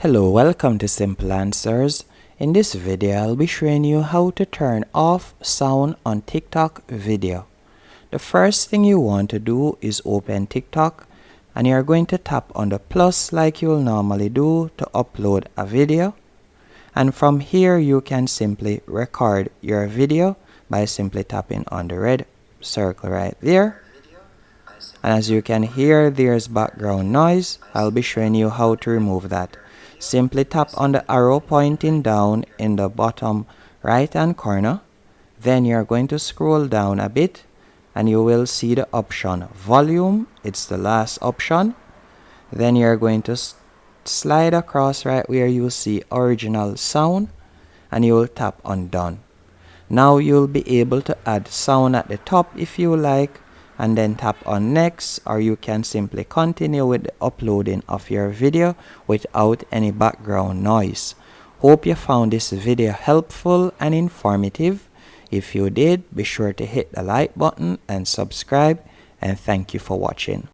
Hello, welcome to Simple Answers. In this video, I'll be showing you how to turn off sound on TikTok video. The first thing you want to do is open TikTok and you're going to tap on the plus like you'll normally do to upload a video. And from here, you can simply record your video by simply tapping on the red circle right there. And as you can hear, there's background noise. I'll be showing you how to remove that. Simply tap on the arrow pointing down in the bottom right hand corner. Then you're going to scroll down a bit and you will see the option volume. It's the last option. Then you're going to slide across right where you see original sound and you will tap on done. Now you'll be able to add sound at the top if you like, and then tap on next, or you can simply continue with the uploading of your video without any background noise. Hope you found this video helpful and informative. If you did, be sure to hit the like button and subscribe, and thank you for watching.